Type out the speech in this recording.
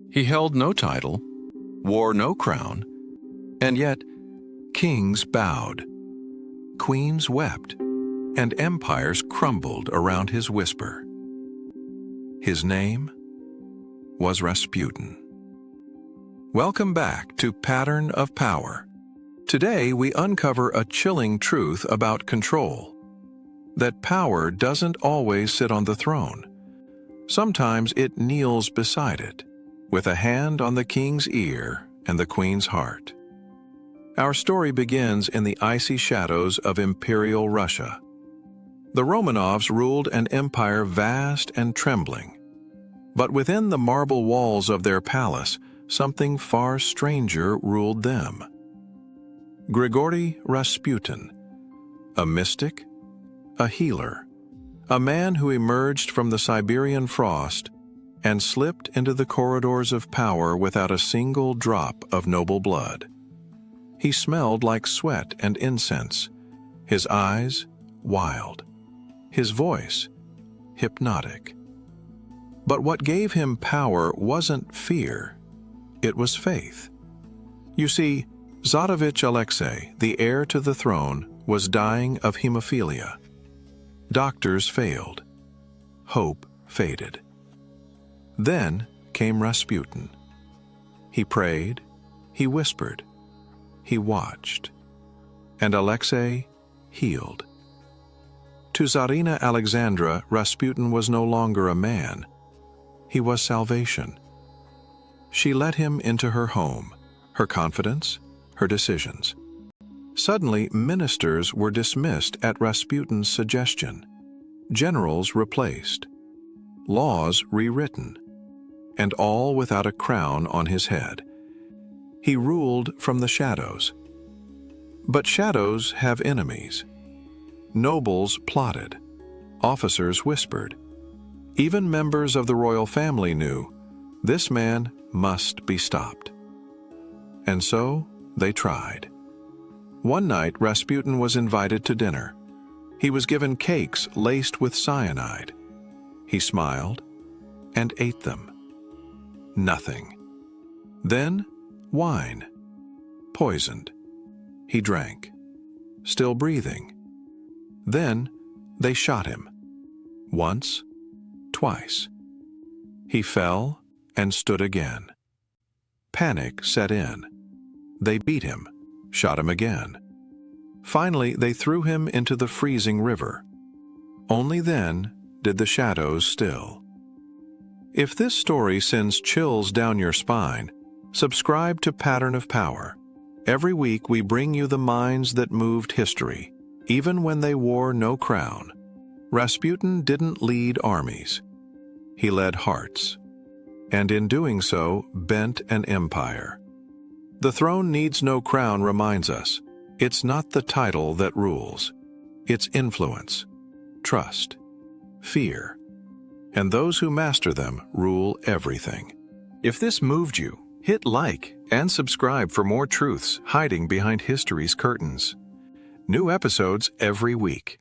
He held no title, wore no crown, and yet kings bowed, queens wept, and empires crumbled around his whisper. His name was Rasputin. Welcome back to Pattern of Power. Today we uncover a chilling truth about control: that power doesn't always sit on the throne. Sometimes it kneels beside it, with a hand on the king's ear and the queen's heart. Our story begins in the icy shadows of Imperial Russia. The Romanovs ruled an empire vast and trembling. But within the marble walls of their palace, something far stranger ruled them. Grigori Rasputin, a mystic, a healer, a man who emerged from the Siberian frost and slipped into the corridors of power without a single drop of noble blood. He smelled like sweat and incense, his eyes wild, his voice hypnotic. But what gave him power wasn't fear, it was faith. You see, Tsarevich Alexei, the heir to the throne, was dying of hemophilia. Doctors failed. Hope faded. Then came Rasputin. He prayed, he whispered, he watched, and Alexei healed. To Tsarina Alexandra, Rasputin was no longer a man. He was salvation. She let him into her home, her confidence, her decisions. Suddenly, ministers were dismissed at Rasputin's suggestion, generals replaced, laws rewritten, and all without a crown on his head. He ruled from the shadows. But shadows have enemies. Nobles plotted, officers whispered. Even members of the royal family knew this man must be stopped. And so they tried. One night, Rasputin was invited to dinner. He was given cakes laced with cyanide. He smiled and ate them. Nothing. Then, wine. Poisoned. He drank, still breathing. Then, they shot him. Once, twice. He fell and stood again. Panic set in. They beat him, shot him again. Finally, they threw him into the freezing river. Only then did the shadows still. If this story sends chills down your spine, subscribe to Pattern of Power. Every week we bring you the minds that moved history, even when they wore no crown. Rasputin didn't lead armies. He led hearts, and in doing so, bent an empire. The throne needs no crown reminds us, it's not the title that rules. It's influence, trust, fear, and those who master them rule everything. If this moved you, hit like and subscribe for more truths hiding behind history's curtains. New episodes every week.